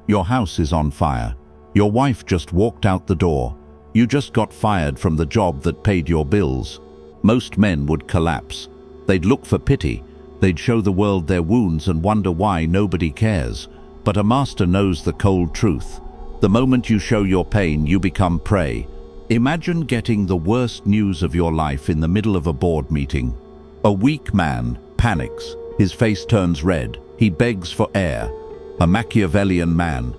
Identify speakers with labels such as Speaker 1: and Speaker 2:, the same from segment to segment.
Speaker 1: Your house is on fire. Your wife just walked out the door. You just got fired from the job that paid your bills. Most men would collapse. They'd look for pity. They'd show the world their wounds and wonder why nobody cares. But a master knows the cold truth. The moment you show your pain, you become prey. Imagine getting the worst news of your life in the middle of a board meeting. A weak man panics. His face turns red. He begs for air. A Machiavellian man.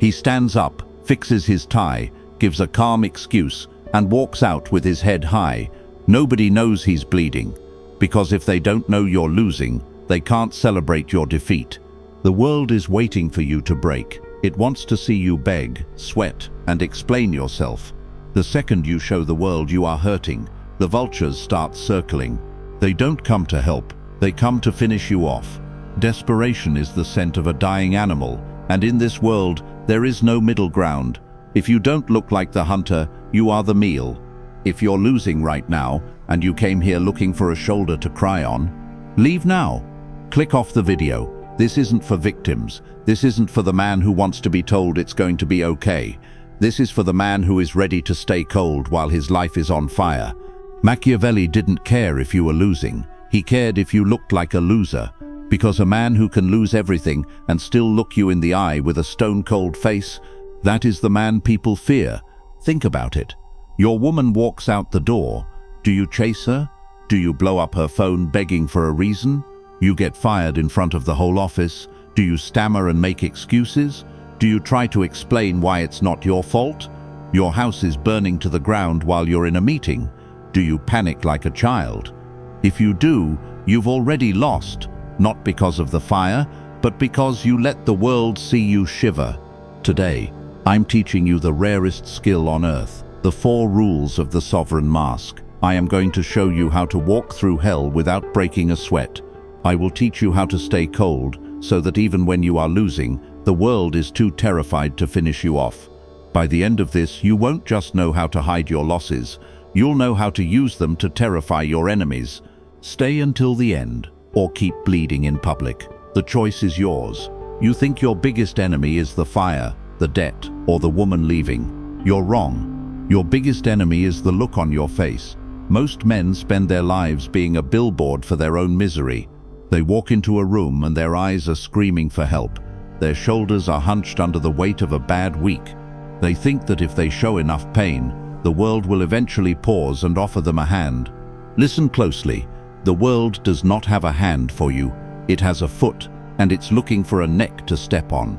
Speaker 1: He stands up, fixes his tie, gives a calm excuse, and walks out with his head high. Nobody knows he's bleeding, because if they don't know you're losing, they can't celebrate your defeat. The world is waiting for you to break. It wants to see you beg, sweat, and explain yourself. The second you show the world you are hurting, the vultures start circling. They don't come to help, they come to finish you off. Desperation is the scent of a dying animal, and in this world, there is no middle ground. If you don't look like the hunter, you are the meal. If you're losing right now, and you came here looking for a shoulder to cry on, leave now. Click off the video. This isn't for victims. This isn't for the man who wants to be told it's going to be okay. This is for the man who is ready to stay cold while his life is on fire. Machiavelli didn't care if you were losing. He cared if you looked like a loser. Because a man who can lose everything and still look you in the eye with a stone-cold face, that is the man people fear. Think about it. Your woman walks out the door. Do you chase her? Do you blow up her phone begging for a reason? You get fired in front of the whole office. Do you stammer and make excuses? Do you try to explain why it's not your fault? Your house is burning to the ground while you're in a meeting. Do you panic like a child? If you do, you've already lost. Not because of the fire, but because you let the world see you shiver. Today, I'm teaching you the rarest skill on earth, the 4 rules of the sovereign mask. I am going to show you how to walk through hell without breaking a sweat. I will teach you how to stay cold, so that even when you are losing, the world is too terrified to finish you off. By the end of this, you won't just know how to hide your losses, you'll know how to use them to terrify your enemies. Stay until the end, or keep bleeding in public. The choice is yours. You think your biggest enemy is the fire, the debt, or the woman leaving. You're wrong. Your biggest enemy is the look on your face. Most men spend their lives being a billboard for their own misery. They walk into a room and their eyes are screaming for help. Their shoulders are hunched under the weight of a bad week. They think that if they show enough pain, the world will eventually pause and offer them a hand. Listen closely. The world does not have a hand for you. It has a foot, and it's looking for a neck to step on.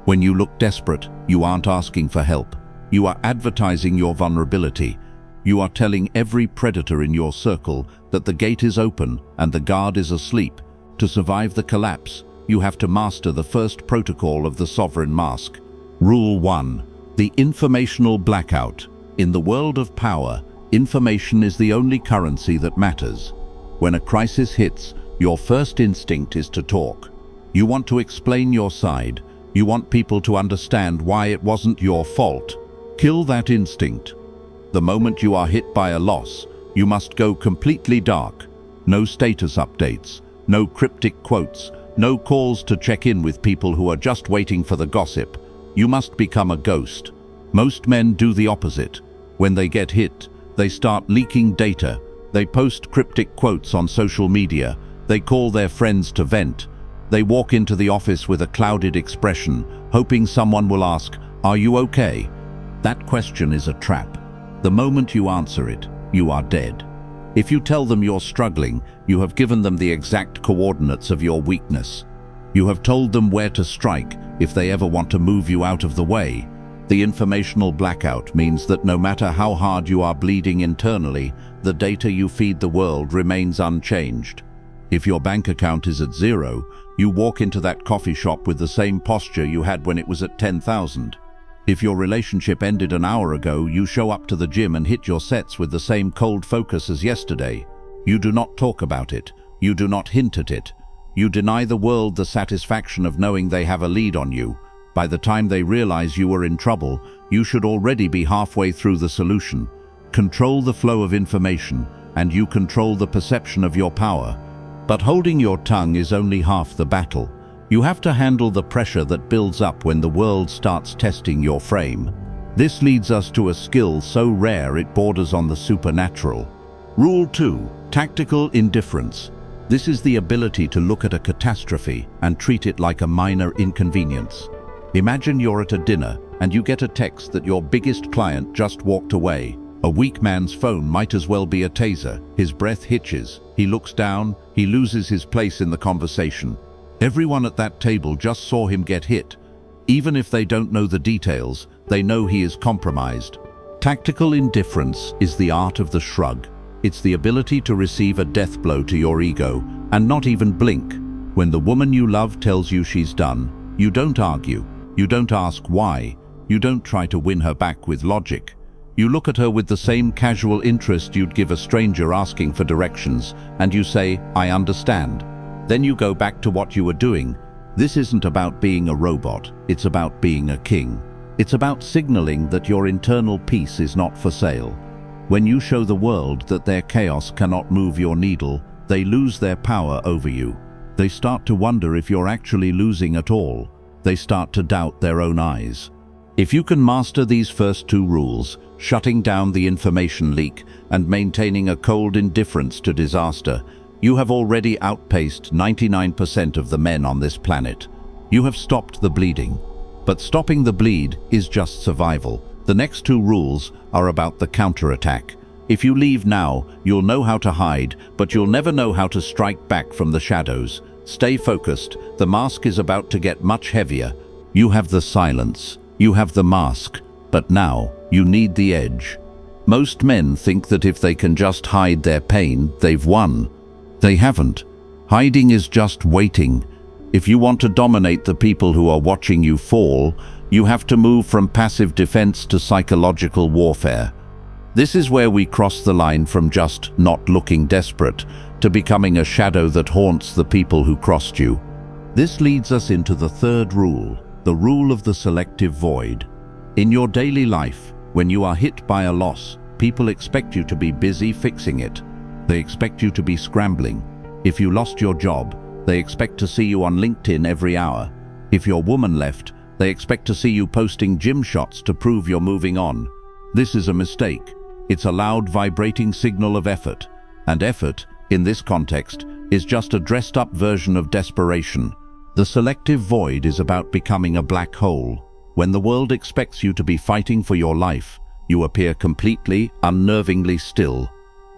Speaker 1: When you look desperate, you aren't asking for help. You are advertising your vulnerability. You are telling every predator in your circle that the gate is open and the guard is asleep. To survive the collapse, you have to master the first protocol of the sovereign mask. Rule 1. The informational blackout. In the world of power, information is the only currency that matters. When a crisis hits, your first instinct is to talk. You want to explain your side. You want people to understand why it wasn't your fault. Kill that instinct. The moment you are hit by a loss, you must go completely dark. No status updates, no cryptic quotes, no calls to check in with people who are just waiting for the gossip. You must become a ghost. Most men do the opposite. When they get hit, they start leaking data. They post cryptic quotes on social media. They call their friends to vent. They walk into the office with a clouded expression, hoping someone will ask, "Are you okay?" That question is a trap. The moment you answer it, you are dead. If you tell them you're struggling, you have given them the exact coordinates of your weakness. You have told them where to strike if they ever want to move you out of the way. The informational blackout means that no matter how hard you are bleeding internally, the data you feed the world remains unchanged. If your bank account is at 0, you walk into that coffee shop with the same posture you had when it was at 10,000. If your relationship ended an hour ago, you show up to the gym and hit your sets with the same cold focus as yesterday. You do not talk about it. You do not hint at it. You deny the world the satisfaction of knowing they have a lead on you. By the time they realize you are in trouble, you should already be halfway through the solution. Control the flow of information, and you control the perception of your power. But holding your tongue is only half the battle. You have to handle the pressure that builds up when the world starts testing your frame. This leads us to a skill so rare it borders on the supernatural. Rule 2. Tactical indifference. This is the ability to look at a catastrophe and treat it like a minor inconvenience. Imagine you're at a dinner and you get a text that your biggest client just walked away. A weak man's phone might as well be a taser. His breath hitches. He looks down. He loses his place in the conversation. Everyone at that table just saw him get hit. Even if they don't know the details, they know he is compromised. Tactical indifference is the art of the shrug. It's the ability to receive a death blow to your ego and not even blink. When the woman you love tells you she's done, you don't argue. You don't ask why. You don't try to win her back with logic. You look at her with the same casual interest you'd give a stranger asking for directions, and you say, "I understand." Then you go back to what you were doing. This isn't about being a robot. It's about being a king. It's about signaling that your internal peace is not for sale. When you show the world that their chaos cannot move your needle, they lose their power over you. They start to wonder if you're actually losing at all. They start to doubt their own eyes. If you can master these first 2 rules, shutting down the information leak and maintaining a cold indifference to disaster, you have already outpaced 99% of the men on this planet. You have stopped the bleeding. But stopping the bleed is just survival. The next 2 rules are about the counterattack. If you leave now, you'll know how to hide, but you'll never know how to strike back from the shadows. Stay focused. The mask is about to get much heavier. You have the silence. You have the mask. But now, you need the edge. Most men think that if they can just hide their pain, they've won. They haven't. Hiding is just waiting. If you want to dominate the people who are watching you fall, you have to move from passive defense to psychological warfare. This is where we cross the line from just not looking desperate to becoming a shadow that haunts the people who crossed you. This leads us into the 3rd rule, the rule of the selective void. In your daily life, when you are hit by a loss, people expect you to be busy fixing it. They expect you to be scrambling. If you lost your job, they expect to see you on LinkedIn every hour. If your woman left, they expect to see you posting gym shots to prove you're moving on. This is a mistake. It's a loud, vibrating signal of effort. And effort, in this context, is just a dressed-up version of desperation. The selective void is about becoming a black hole. When the world expects you to be fighting for your life, you appear completely, unnervingly still.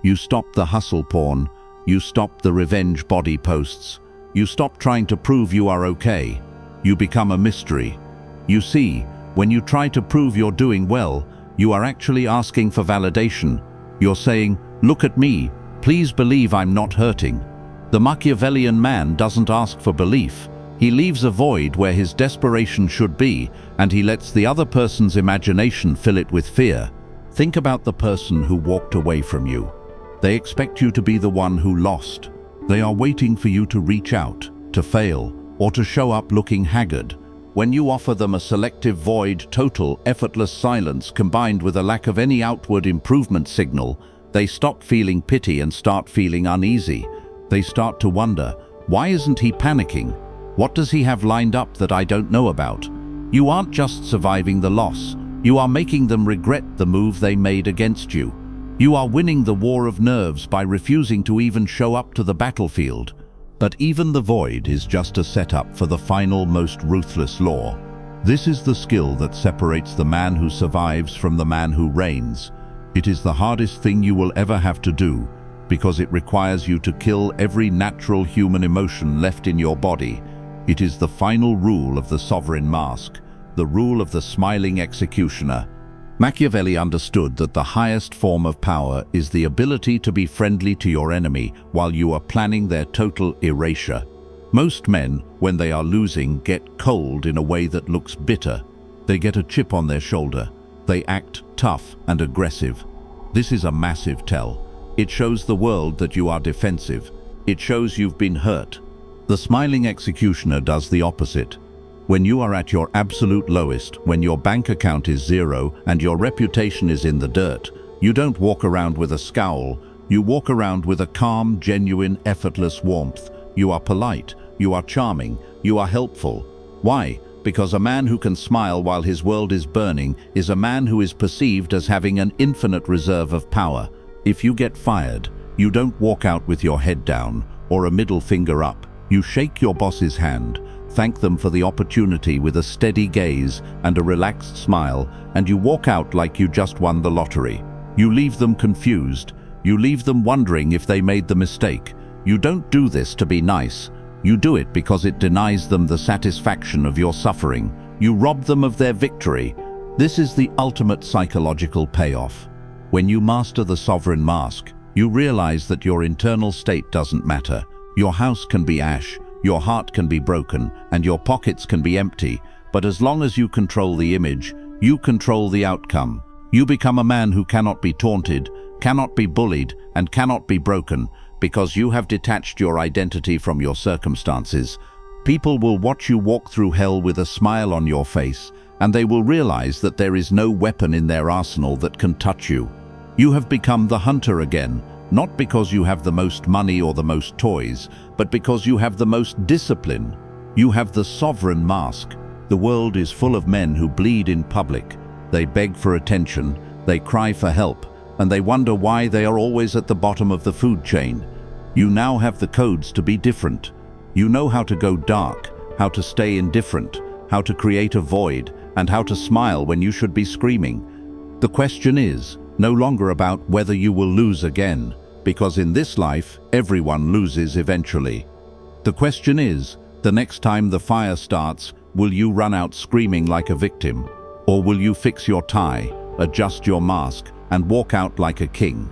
Speaker 1: You stop the hustle porn. You stop the revenge body posts. You stop trying to prove you are okay. You become a mystery. You see, when you try to prove you're doing well, you are actually asking for validation. You're saying, "Look at me. Please believe I'm not hurting." The Machiavellian man doesn't ask for belief. He leaves a void where his desperation should be, and he lets the other person's imagination fill it with fear. Think about the person who walked away from you. They expect you to be the one who lost. They are waiting for you to reach out, to fail, or to show up looking haggard. When you offer them a selective void, total, effortless silence combined with a lack of any outward improvement signal, they stop feeling pity and start feeling uneasy. They start to wonder, why isn't he panicking? What does he have lined up that I don't know about? You aren't just surviving the loss. You are making them regret the move they made against you. You are winning the war of nerves by refusing to even show up to the battlefield. But even the void is just a setup for the final, most ruthless law. This is the skill that separates the man who survives from the man who reigns. It is the hardest thing you will ever have to do, because it requires you to kill every natural human emotion left in your body. It is the final rule of the sovereign mask, the rule of the smiling executioner. Machiavelli understood that the highest form of power is the ability to be friendly to your enemy while you are planning their total erasure. Most men, when they are losing, get cold in a way that looks bitter. They get a chip on their shoulder. They act tough and aggressive. This is a massive tell. It shows the world that you are defensive. It shows you've been hurt. The smiling executioner does the opposite. When you are at your absolute lowest, when your bank account is zero and your reputation is in the dirt, you don't walk around with a scowl. You walk around with a calm, genuine, effortless warmth. You are polite. you are charming, you are helpful. Why? Because a man who can smile while his world is burning is a man who is perceived as having an infinite reserve of power. If you get fired, you don't walk out with your head down or a middle finger up. You shake your boss's hand, thank them for the opportunity with a steady gaze and a relaxed smile, and you walk out like you just won the lottery. You leave them confused. You leave them wondering if they made the mistake. You don't do this to be nice. You do it because it denies them the satisfaction of your suffering. You rob them of their victory. This is the ultimate psychological payoff. When you master the sovereign mask, you realize that your internal state doesn't matter. Your house can be ash, your heart can be broken, and your pockets can be empty, but as long as you control the image, you control the outcome. You become a man who cannot be taunted, cannot be bullied, and cannot be broken, because you have detached your identity from your circumstances. People will watch you walk through hell with a smile on your face, and they will realize that there is no weapon in their arsenal that can touch you. You have become the hunter again, not because you have the most money or the most toys, but because you have the most discipline. You have the sovereign mask. The world is full of men who bleed in public. They beg for attention, they cry for help, and they wonder why they are always at the bottom of the food chain. You now have the codes to be different. You know how to go dark, how to stay indifferent, how to create a void, and how to smile when you should be screaming. The question is no longer about whether you will lose again, because in this life, everyone loses eventually. The question is, the next time the fire starts, will you run out screaming like a victim? Or will you fix your tie, adjust your mask, and walk out like a king?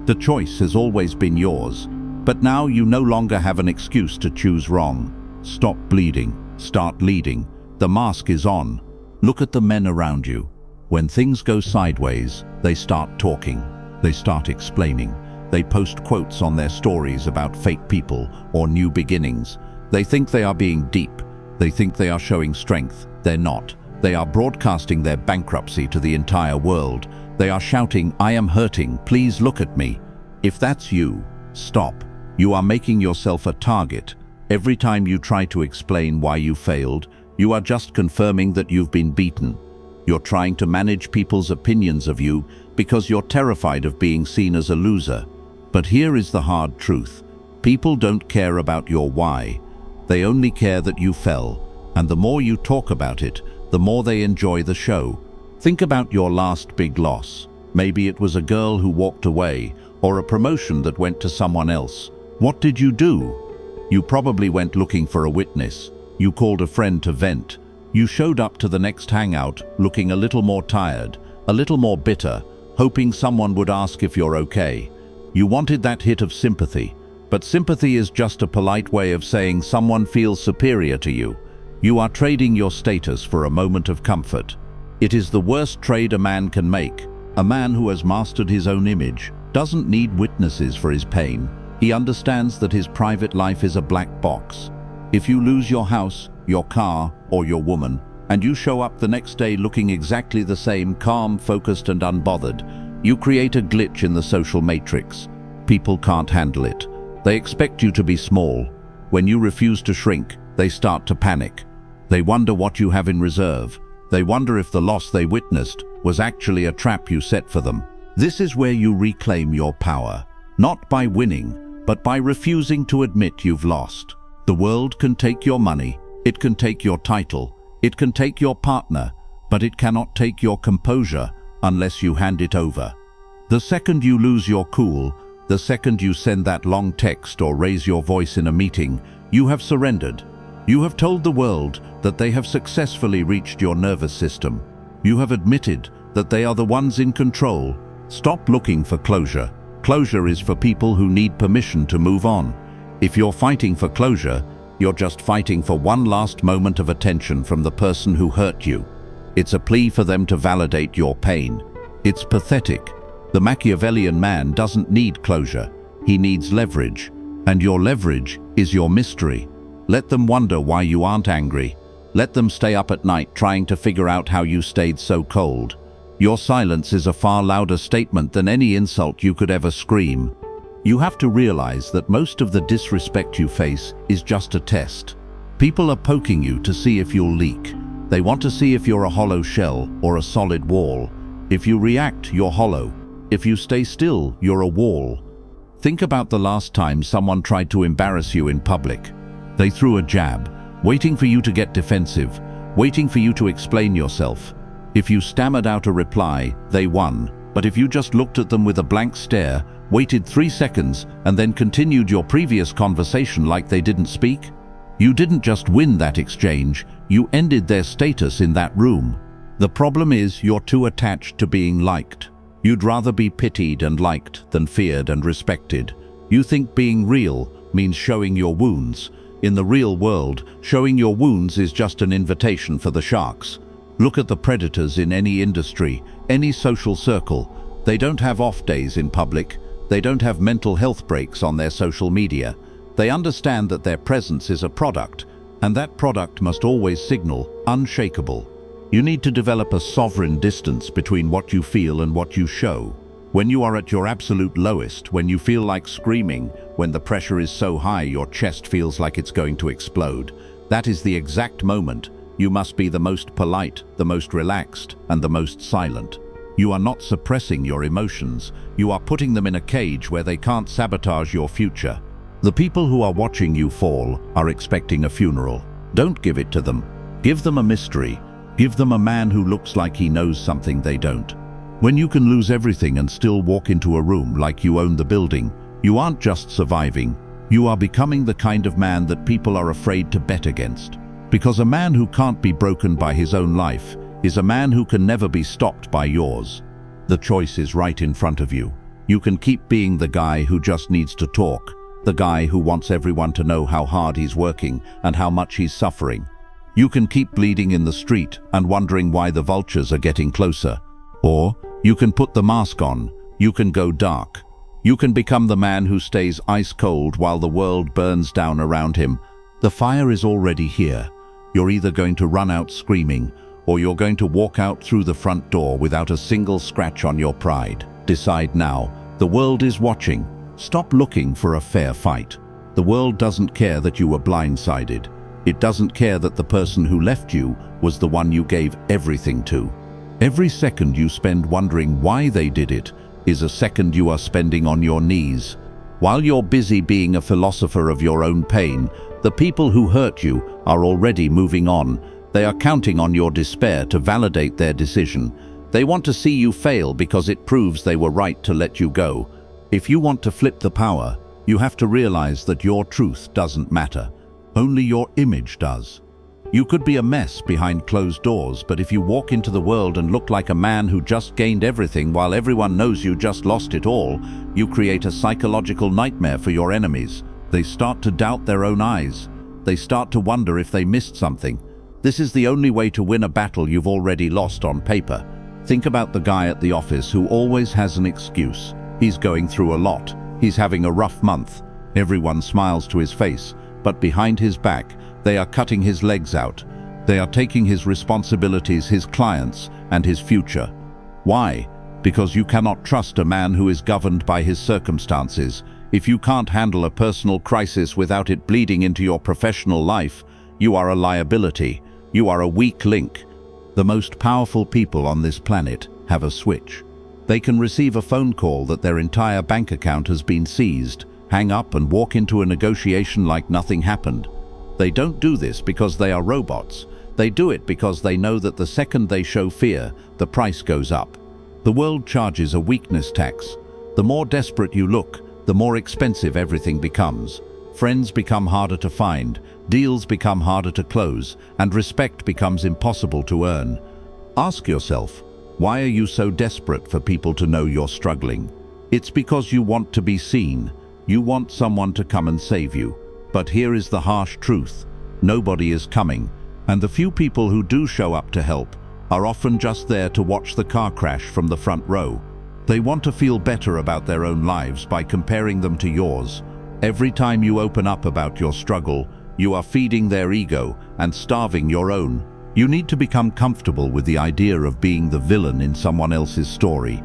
Speaker 1: The choice has always been yours, but now you no longer have an excuse to choose wrong. Stop bleeding, start leading. The mask is on. Look at the men around you. When things go sideways, they start talking, they start explaining. They post quotes on their stories about fake people or new beginnings. They think they are being deep. They think they are showing strength. They're not. They are broadcasting their bankruptcy to the entire world. They are shouting, "I am hurting, please look at me." If that's you, stop. You are making yourself a target. Every time you try to explain why you failed, you are just confirming that you've been beaten. You're trying to manage people's opinions of you because you're terrified of being seen as a loser. But here is the hard truth. People don't care about your why. They only care that you fell. And the more you talk about it, the more they enjoy the show. Think about your last big loss. Maybe it was a girl who walked away, or a promotion that went to someone else. What did you do? You probably went looking for a witness. You called a friend to vent. You showed up to the next hangout looking a little more tired, a little more bitter, hoping someone would ask if you're okay. You wanted that hit of sympathy, but sympathy is just a polite way of saying someone feels superior to you. You are trading your status for a moment of comfort. It is the worst trade a man can make. A man who has mastered his own image doesn't need witnesses for his pain. He understands that his private life is a black box. If you lose your house, your car, or your woman, and you show up the next day looking exactly the same, calm, focused, and unbothered, you create a glitch in the social matrix. People can't handle it. They expect you to be small. When you refuse to shrink, they start to panic. They wonder what you have in reserve. They wonder if the loss they witnessed was actually a trap you set for them. This is where you reclaim your power, not by winning, but by refusing to admit you've lost. The world can take your money, it can take your title, it can take your partner, but it cannot take your composure unless you hand it over. The second you lose your cool, the second you send that long text or raise your voice in a meeting, you have surrendered. You have told the world that they have successfully reached your nervous system. You have admitted that they are the ones in control. Stop looking for closure. Closure is for people who need permission to move on. If you're fighting for closure, you're just fighting for one last moment of attention from the person who hurt you. It's a plea for them to validate your pain. It's pathetic. The Machiavellian man doesn't need closure. He needs leverage. And your leverage is your mystery. Let them wonder why you aren't angry. Let them stay up at night trying to figure out how you stayed so cold. Your silence is a far louder statement than any insult you could ever scream. You have to realize that most of the disrespect you face is just a test. People are poking you to see if you'll leak. They want to see if you're a hollow shell or a solid wall. If you react, you're hollow. If you stay still, you're a wall. Think about the last time someone tried to embarrass you in public. They threw a jab, waiting for you to get defensive, waiting for you to explain yourself. If you stammered out a reply, they won. But if you just looked at them with a blank stare, waited 3 seconds, and then continued your previous conversation like they didn't speak, you didn't just win that exchange, you ended their status in that room. The problem is you're too attached to being liked. You'd rather be pitied and liked than feared and respected. You think being real means showing your wounds. In the real world, showing your wounds is just an invitation for the sharks. Look at the predators in any industry, any social circle. They don't have off days in public. They don't have mental health breaks on their social media. They understand that their presence is a product, and that product must always signal unshakable. You need to develop a sovereign distance between what you feel and what you show. When you are at your absolute lowest, when you feel like screaming, when the pressure is so high your chest feels like it's going to explode, that is the exact moment you must be the most polite, the most relaxed, and the most silent. You are not suppressing your emotions. You are putting them in a cage where they can't sabotage your future. The people who are watching you fall are expecting a funeral. Don't give it to them. Give them a mystery. Give them a man who looks like he knows something they don't. When you can lose everything and still walk into a room like you own the building, you aren't just surviving. You are becoming the kind of man that people are afraid to bet against. Because a man who can't be broken by his own life is a man who can never be stopped by yours. The choice is right in front of you. You can keep being the guy who just needs to talk, the guy who wants everyone to know how hard he's working and how much he's suffering. You can keep bleeding in the street and wondering why the vultures are getting closer. Or you can put the mask on. You can go dark. You can become the man who stays ice cold while the world burns down around him. The fire is already here. You're either going to run out screaming, or you're going to walk out through the front door without a single scratch on your pride. Decide now. The world is watching. Stop looking for a fair fight. The world doesn't care that you were blindsided. It doesn't care that the person who left you was the one you gave everything to. Every second you spend wondering why they did it is a second you are spending on your knees. While you're busy being a philosopher of your own pain, the people who hurt you are already moving on. They are counting on your despair to validate their decision. They want to see you fail because it proves they were right to let you go. If you want to flip the power, you have to realize that your truth doesn't matter. Only your image does. You could be a mess behind closed doors, but if you walk into the world and look like a man who just gained everything while everyone knows you just lost it all, you create a psychological nightmare for your enemies. They start to doubt their own eyes. They start to wonder if they missed something. This is the only way to win a battle you've already lost on paper. Think about the guy at the office who always has an excuse. He's going through a lot. He's having a rough month. Everyone smiles to his face, but behind his back, they are cutting his legs out. They are taking his responsibilities, his clients, and his future. Why? Because you cannot trust a man who is governed by his circumstances. If you can't handle a personal crisis without it bleeding into your professional life, you are a liability. You are a weak link. The most powerful people on this planet have a switch. They can receive a phone call that their entire bank account has been seized, hang up and walk into a negotiation like nothing happened. They don't do this because they are robots. They do it because they know that the second they show fear, the price goes up. The world charges a weakness tax. The more desperate you look, the more expensive everything becomes. Friends become harder to find, deals become harder to close, and respect becomes impossible to earn. Ask yourself, why are you so desperate for people to know you're struggling? It's because you want to be seen. You want someone to come and save you. But here is the harsh truth. Nobody is coming, and the few people who do show up to help are often just there to watch the car crash from the front row. They want to feel better about their own lives by comparing them to yours. Every time you open up about your struggle, you are feeding their ego and starving your own. You need to become comfortable with the idea of being the villain in someone else's story.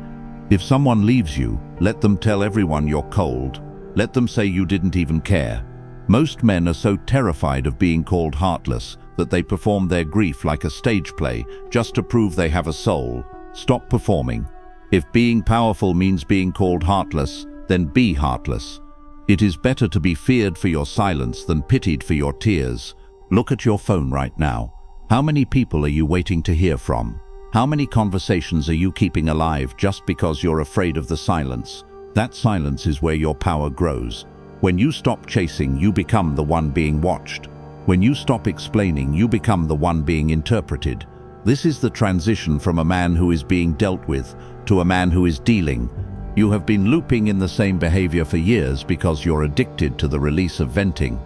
Speaker 1: If someone leaves you, let them tell everyone you're cold. Let them say you didn't even care. Most men are so terrified of being called heartless that they perform their grief like a stage play just to prove they have a soul. Stop performing. If being powerful means being called heartless, then be heartless. It is better to be feared for your silence than pitied for your tears. Look at your phone right now. How many people are you waiting to hear from? How many conversations are you keeping alive just because you're afraid of the silence? That silence is where your power grows. When you stop chasing, you become the one being watched. When you stop explaining, you become the one being interpreted. This is the transition from a man who is being dealt with to a man who is dealing. You have been looping in the same behavior for years because you're addicted to the release of venting.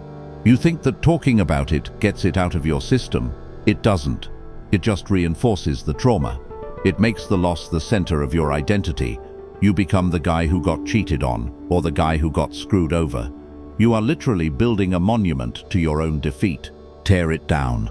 Speaker 1: You think that talking about it gets it out of your system. It doesn't. It just reinforces the trauma. It makes the loss the center of your identity. You become the guy who got cheated on, or the guy who got screwed over. You are literally building a monument to your own defeat. Tear it down.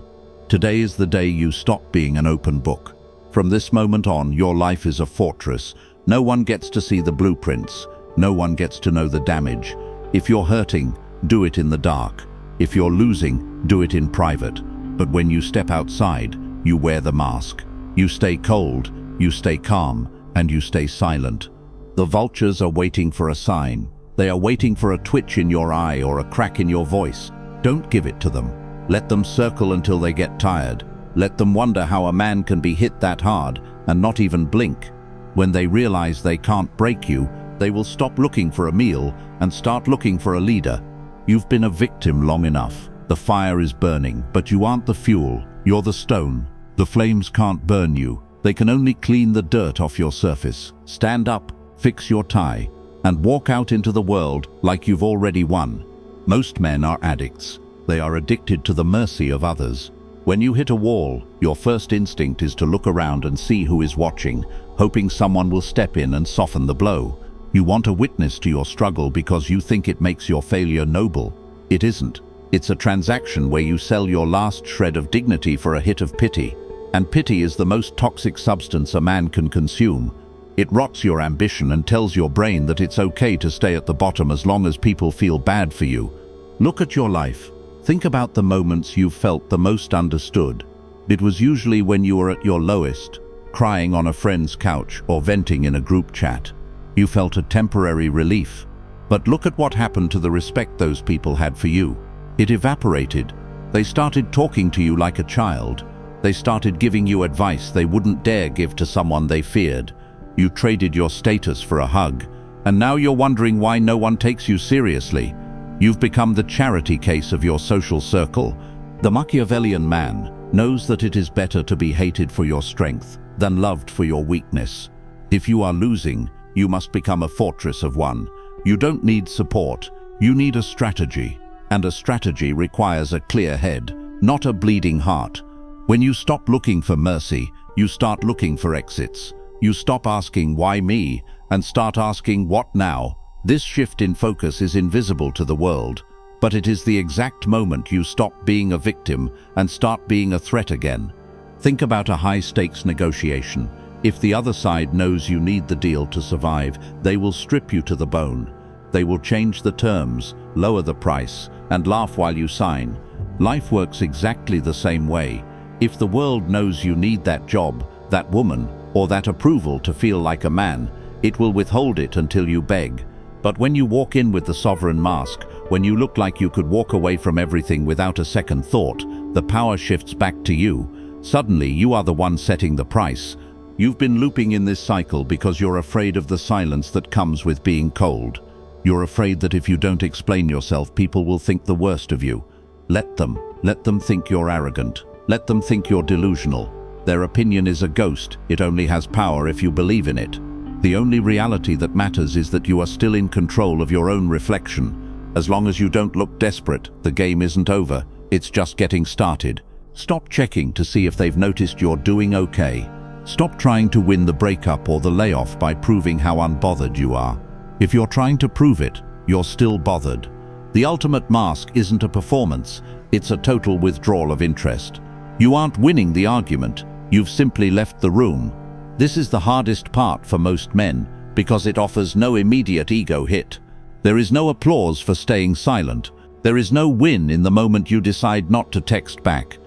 Speaker 1: Today is the day you stop being an open book. From this moment on, your life is a fortress. No one gets to see the blueprints. No one gets to know the damage. If you're hurting, do it in the dark. If you're losing, do it in private. But when you step outside, you wear the mask. You stay cold, you stay calm, and you stay silent. The vultures are waiting for a sign. They are waiting for a twitch in your eye or a crack in your voice. Don't give it to them. Let them circle until they get tired. Let them wonder how a man can be hit that hard and not even blink. When they realize they can't break you, they will stop looking for a meal and start looking for a leader. You've been a victim long enough. The fire is burning, but you aren't the fuel. You're the stone. The flames can't burn you. They can only clean the dirt off your surface. Stand up, fix your tie, and walk out into the world like you've already won. Most men are addicts. They are addicted to the mercy of others. When you hit a wall, your first instinct is to look around and see who is watching, hoping someone will step in and soften the blow. You want a witness to your struggle because you think it makes your failure noble. It isn't. It's a transaction where you sell your last shred of dignity for a hit of pity. And pity is the most toxic substance a man can consume. It rots your ambition and tells your brain that it's okay to stay at the bottom as long as people feel bad for you. Look at your life. Think about the moments you felt the most understood. It was usually when you were at your lowest, crying on a friend's couch or venting in a group chat. You felt a temporary relief. But look at what happened to the respect those people had for you. It evaporated. They started talking to you like a child. They started giving you advice they wouldn't dare give to someone they feared. You traded your status for a hug, and now you're wondering why no one takes you seriously. You've become the charity case of your social circle. The Machiavellian man knows that it is better to be hated for your strength than loved for your weakness. If you are losing, you must become a fortress of one. You don't need support, you need a strategy. And a strategy requires a clear head, not a bleeding heart. When you stop looking for mercy, you start looking for exits. You stop asking, why me, and start asking, what now? This shift in focus is invisible to the world, but it is the exact moment you stop being a victim and start being a threat again. Think about a high-stakes negotiation. If the other side knows you need the deal to survive, they will strip you to the bone. They will change the terms, lower the price, and laugh while you sign. Life works exactly the same way. If the world knows you need that job, that woman, or that approval to feel like a man, it will withhold it until you beg. But when you walk in with the sovereign mask, when you look like you could walk away from everything without a second thought, the power shifts back to you. Suddenly, you are the one setting the price. You've been looping in this cycle because you're afraid of the silence that comes with being cold. You're afraid that if you don't explain yourself, people will think the worst of you. Let them think you're arrogant. Let them think you're delusional. Their opinion is a ghost. It only has power if you believe in it. The only reality that matters is that you are still in control of your own reflection. As long as you don't look desperate, the game isn't over. It's just getting started. Stop checking to see if they've noticed you're doing okay. Stop trying to win the breakup or the layoff by proving how unbothered you are. If you're trying to prove it, you're still bothered. The ultimate mask isn't a performance, it's a total withdrawal of interest. You aren't winning the argument, you've simply left the room. This is the hardest part for most men because it offers no immediate ego hit. There is no applause for staying silent. There is no win in the moment you decide not to text back.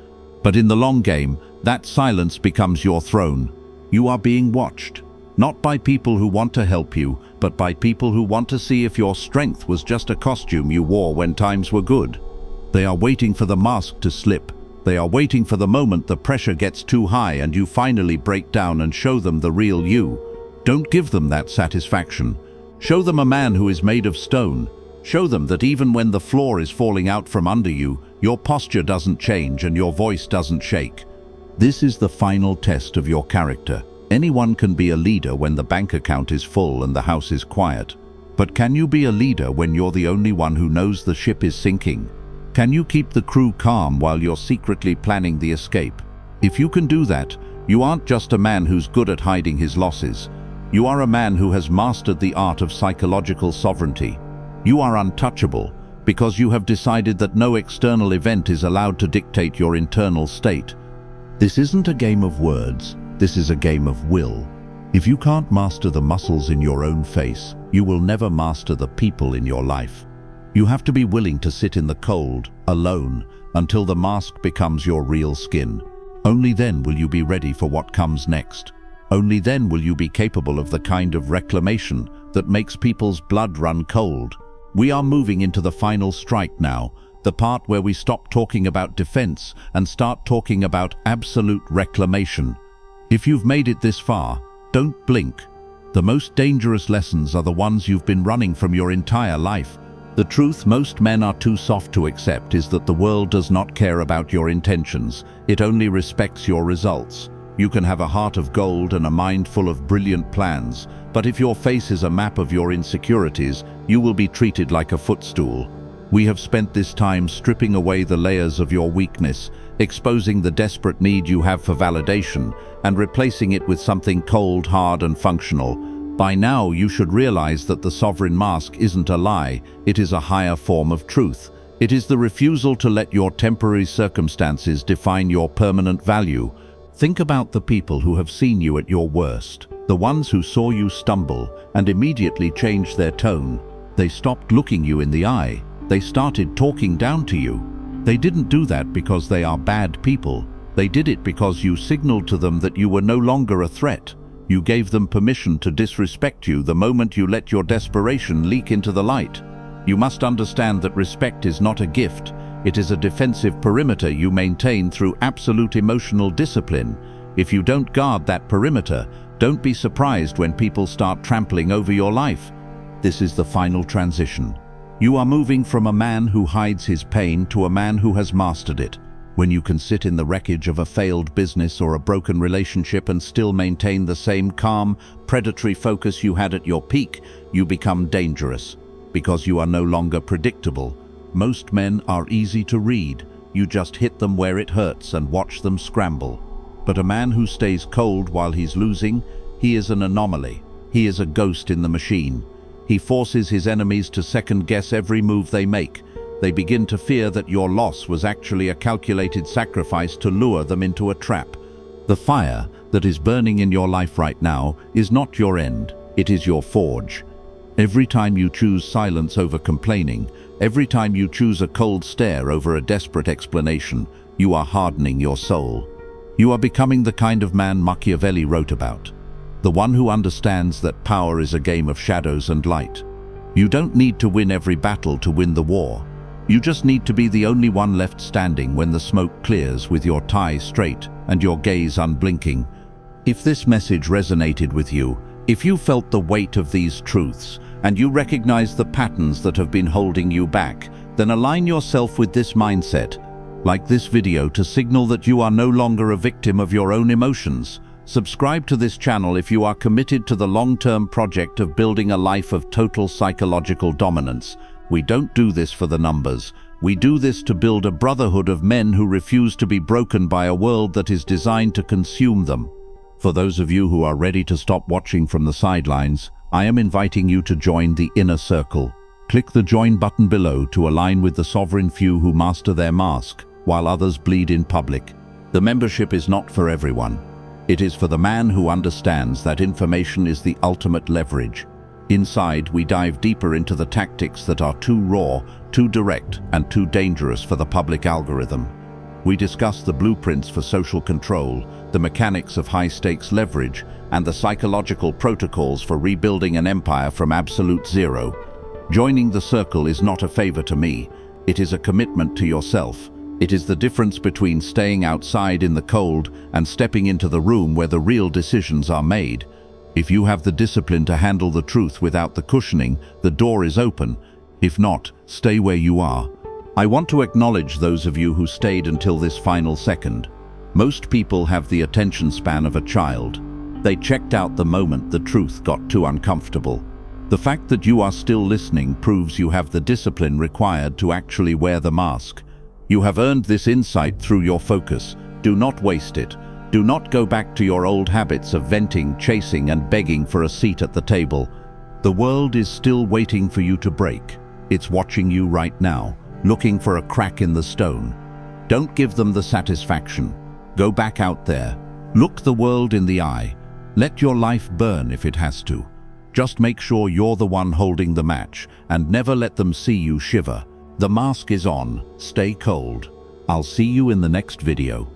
Speaker 1: But in the long game, that silence becomes your throne. You are being watched, not by people who want to help you, but by people who want to see if your strength was just a costume you wore when times were good. They are waiting for the mask to slip. They are waiting for the moment the pressure gets too high and you finally break down and show them the real you. Don't give them that satisfaction. Show them a man who is made of stone. Show them that even when the floor is falling out from under you, your posture doesn't change and your voice doesn't shake. This is the final test of your character. Anyone can be a leader when the bank account is full and the house is quiet. But can you be a leader when you're the only one who knows the ship is sinking? Can you keep the crew calm while you're secretly planning the escape? If you can do that, you aren't just a man who's good at hiding his losses. You are a man who has mastered the art of psychological sovereignty. You are untouchable because you have decided that no external event is allowed to dictate your internal state. This isn't a game of words, this is a game of will. If you can't master the muscles in your own face, you will never master the people in your life. You have to be willing to sit in the cold, alone, until the mask becomes your real skin. Only then will you be ready for what comes next. Only then will you be capable of the kind of reclamation that makes people's blood run cold. We are moving into the final strike now, the part where we stop talking about defense and start talking about absolute reclamation. If you've made it this far, don't blink. The most dangerous lessons are the ones you've been running from your entire life. The truth most men are too soft to accept is that the world does not care about your intentions, it only respects your results. You can have a heart of gold and a mind full of brilliant plans, but if your face is a map of your insecurities, you will be treated like a footstool. We have spent this time stripping away the layers of your weakness, exposing the desperate need you have for validation, and replacing it with something cold, hard, and functional. By now, you should realize that the sovereign mask isn't a lie, it is a higher form of truth. It is the refusal to let your temporary circumstances define your permanent value. Think about the people who have seen you at your worst, the ones who saw you stumble and immediately changed their tone. They stopped looking you in the eye. They started talking down to you. They didn't do that because they are bad people. They did it because you signaled to them that you were no longer a threat. You gave them permission to disrespect you the moment you let your desperation leak into the light. You must understand that respect is not a gift. It is a defensive perimeter you maintain through absolute emotional discipline. If you don't guard that perimeter, don't be surprised when people start trampling over your life. This is the final transition. You are moving from a man who hides his pain to a man who has mastered it. When you can sit in the wreckage of a failed business or a broken relationship and still maintain the same calm, predatory focus you had at your peak, you become dangerous, because you are no longer predictable. Most men are easy to read. You just hit them where it hurts and watch them scramble. But a man who stays cold while he's losing, he is an anomaly. He is a ghost in the machine. He forces his enemies to second-guess every move they make. They begin to fear that your loss was actually a calculated sacrifice to lure them into a trap. The fire that is burning in your life right now is not your end, it is your forge. Every time you choose silence over complaining, every time you choose a cold stare over a desperate explanation, you are hardening your soul. You are becoming the kind of man Machiavelli wrote about, the one who understands that power is a game of shadows and light. You don't need to win every battle to win the war. You just need to be the only one left standing when the smoke clears, with your tie straight and your gaze unblinking. If this message resonated with you, if you felt the weight of these truths, and you recognize the patterns that have been holding you back, then align yourself with this mindset. Like this video to signal that you are no longer a victim of your own emotions. Subscribe to this channel if you are committed to the long-term project of building a life of total psychological dominance. We don't do this for the numbers. We do this to build a brotherhood of men who refuse to be broken by a world that is designed to consume them. For those of you who are ready to stop watching from the sidelines, I am inviting you to join the inner circle. Click the join button below to align with the sovereign few who master their mask, while others bleed in public. The membership is not for everyone. It is for the man who understands that information is the ultimate leverage. Inside, we dive deeper into the tactics that are too raw, too direct, and too dangerous for the public algorithm. We discuss the blueprints for social control, the mechanics of high-stakes leverage, and the psychological protocols for rebuilding an empire from absolute zero. Joining the circle is not a favor to me. It is a commitment to yourself. It is the difference between staying outside in the cold and stepping into the room where the real decisions are made. If you have the discipline to handle the truth without the cushioning, the door is open. If not, stay where you are. I want to acknowledge those of you who stayed until this final second. Most people have the attention span of a child. They checked out the moment the truth got too uncomfortable. The fact that you are still listening proves you have the discipline required to actually wear the mask. You have earned this insight through your focus. Do not waste it. Do not go back to your old habits of venting, chasing, and begging for a seat at the table. The world is still waiting for you to break. It's watching you right now, looking for a crack in the stone. Don't give them the satisfaction. Go back out there. Look the world in the eye. Let your life burn if it has to. Just make sure you're the one holding the match, and never let them see you shiver. The mask is on. Stay cold. I'll see you in the next video.